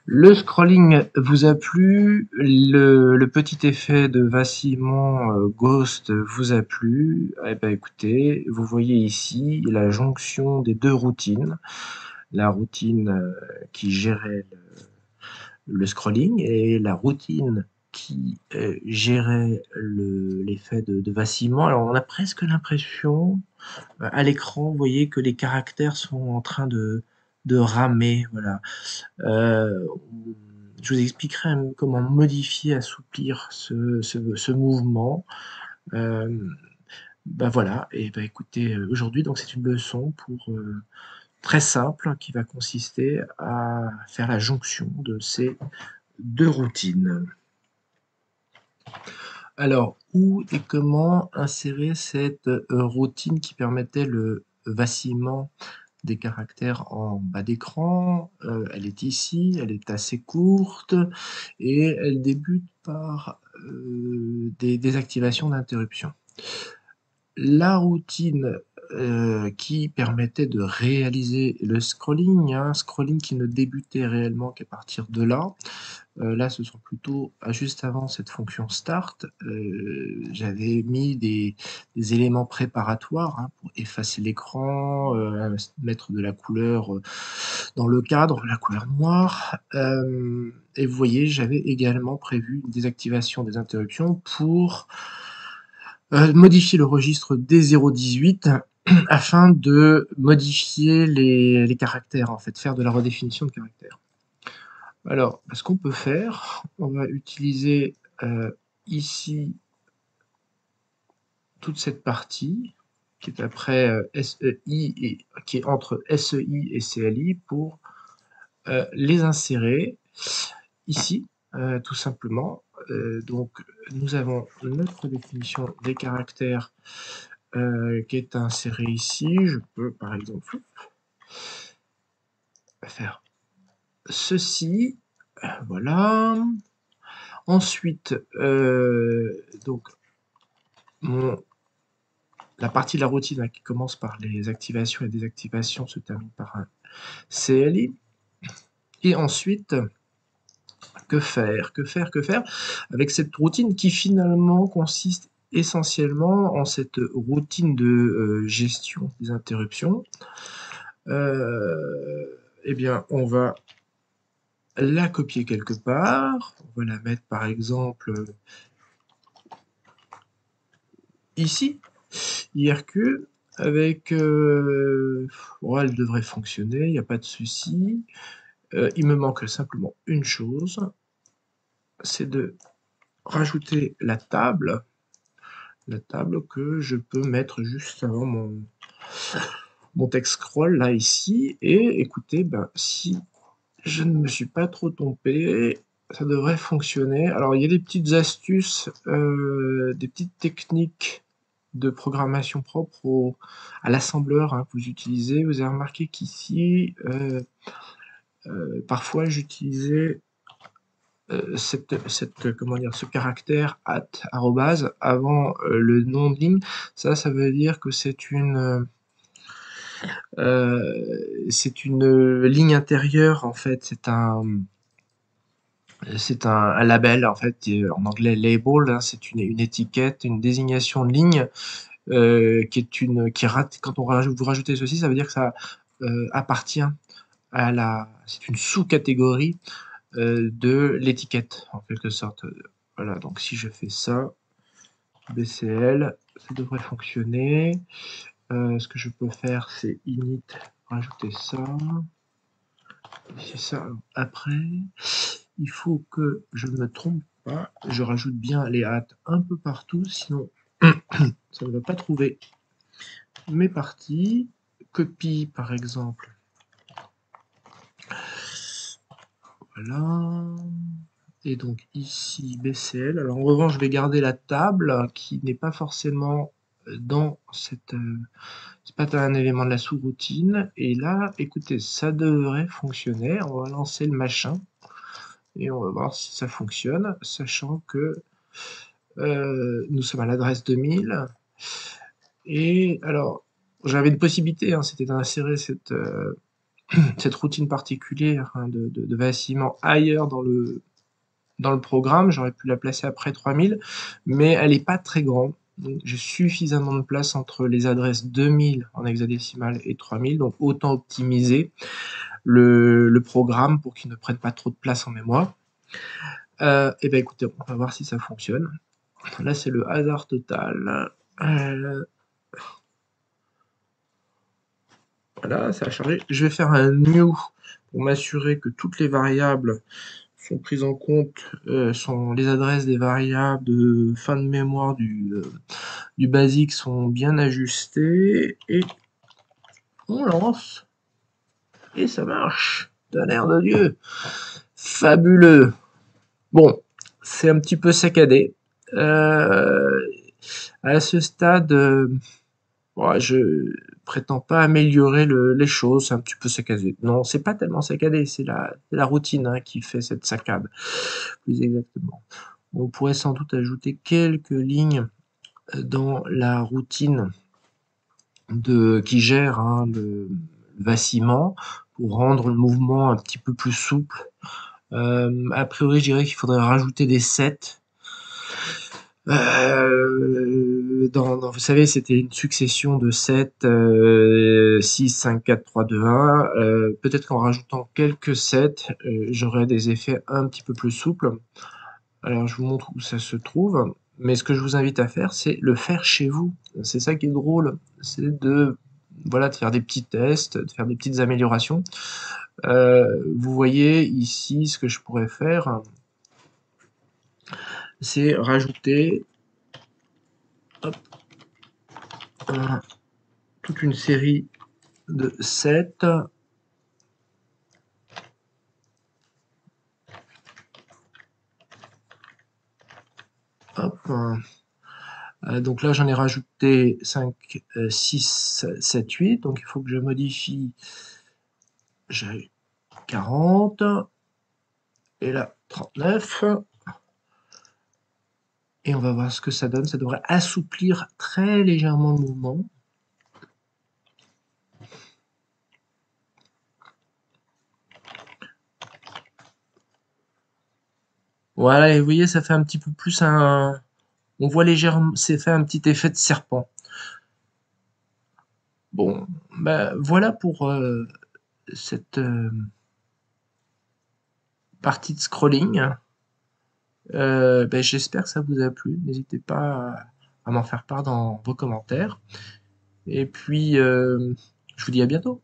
Le scrolling vous a plu, le petit effet de vacillement ghost vous a plu. Eh ben écoutez, vous voyez ici la jonction des deux routines. La routine qui gérait le scrolling et la routine qui gérait l'effet de vacillement. Alors on a presque l'impression, à l'écran, vous voyez que les caractères sont en train de ramer, voilà. Euh, je vous expliquerai comment modifier, assouplir ce mouvement. Euh, ben voilà, et ben écoutez, aujourd'hui, donc c'est une leçon très simple qui va consister à faire la jonction de ces deux routines. Alors, où et comment insérer cette routine qui permettait le vacillement des caractères en bas d'écran? Elle est ici, elle est assez courte et elle débute par des désactivations d'interruption. La routine qui permettait de réaliser le scrolling, un scrolling qui ne débutait réellement qu'à partir de là. Là, ce sont plutôt juste avant cette fonction start, j'avais mis des éléments préparatoires hein, pour effacer l'écran, mettre de la couleur dans le cadre, la couleur noire. Et vous voyez, j'avais également prévu une désactivation des interruptions pour modifier le registre D018 afin de modifier les caractères, en fait, faire de la redéfinition de caractères. Alors, ce qu'on peut faire, on va utiliser ici toute cette partie qui est après SEI et qui est entre SEI et CLI pour les insérer ici, tout simplement. Donc, nous avons notre définition des caractères qui est insérée ici. Je peux, par exemple, faire ceci. Voilà. Ensuite, donc, la partie de la routine hein, qui commence par les activations et désactivations se termine par un CLI. Et ensuite, que faire avec cette routine qui finalement consiste essentiellement en cette routine de gestion des interruptions. Eh bien, on va la copier quelque part. On va la mettre par exemple ici, IRQ, avec... bon, elle devrait fonctionner, il n'y a pas de souci. Il me manque simplement une chose, c'est de rajouter la table que je peux mettre juste avant mon text scroll là ici. Et écoutez, ben, si je ne me suis pas trop trompé, ça devrait fonctionner. Alors il y a des petites astuces, des petites techniques de programmation propre à l'assembleur hein, que vous utilisez. Vous avez remarqué qu'ici, parfois j'utilisais comment dire, ce caractère arrobase avant le nom de ligne. Ça veut dire que c'est une ligne intérieure en fait. C'est un label en fait, en anglais label, hein, c'est une étiquette, une désignation de ligne quand vous rajoutez ceci, ça veut dire que ça appartient c'est une sous-catégorie de l'étiquette en quelque sorte. Voilà, donc si je fais ça, BCL, ça devrait fonctionner. Ce que je peux faire, c'est init, rajouter ça. C'est ça. Après, il faut que je ne me trompe pas, je rajoute bien les hâtes un peu partout, sinon ça ne va pas trouver mes parties. Copie par exemple. Voilà. Et donc ici BCL. Alors en revanche, je vais garder la table qui n'est pas forcément dans cette... c'est pas un élément de la sous-routine. Et là, écoutez, ça devrait fonctionner. On va lancer le machin. Et on va voir si ça fonctionne, sachant que nous sommes à l'adresse 2000. Et alors, j'avais une possibilité, hein, c'était d'insérer cette routine particulière, hein, de vacillement ailleurs dans le programme. J'aurais pu la placer après 3000, mais elle est pas très grande. Donc j'ai suffisamment de place entre les adresses 2000 en hexadécimal et 3000, donc autant optimiser le programme pour qu'il ne prenne pas trop de place en mémoire. Et ben écoutez, on va voir si ça fonctionne. Là, c'est le hasard total. Voilà, ça a chargé. Je vais faire un new pour m'assurer que toutes les variables sont prises en compte, sont les adresses des variables de fin de mémoire du basique sont bien ajustées, et on lance, et ça marche, tonnerre de Dieu, fabuleux. Bon, c'est un petit peu saccadé. À ce stade, ouais, je prétends pas améliorer les choses, c'est un petit peu saccadé. Non, c'est pas tellement saccadé, c'est la routine, hein, qui fait cette saccade, plus exactement. On pourrait sans doute ajouter quelques lignes dans la routine qui gère, hein, le vacillement pour rendre le mouvement un petit peu plus souple. A priori, je dirais qu'il faudrait rajouter des sets. Vous savez, c'était une succession de 7, 6, 5, 4, 3, 2, 1. Peut-être qu'en rajoutant quelques 7, j'aurai des effets un petit peu plus souples. Alors, je vous montre où ça se trouve. Mais ce que je vous invite à faire, c'est le faire chez vous. C'est ça qui est drôle. C'est de faire des petits tests, de faire des petites améliorations. Vous voyez ici ce que je pourrais faire, c'est rajouter toute une série de 7. Hop. Donc là, j'en ai rajouté 5, 6, 7, 8. Donc il faut que je modifie. J'ai 40. Et là, 39. Et on va voir ce que ça donne. Ça devrait assouplir très légèrement le mouvement. Voilà, et vous voyez, ça fait un petit peu plus un... On voit légèrement, c'est fait un petit effet de serpent. Bon, bah, voilà pour cette partie de scrolling. J'espère que ça vous a plu. N'hésitez pas à m'en faire part dans vos commentaires. Et puis, je vous dis à bientôt.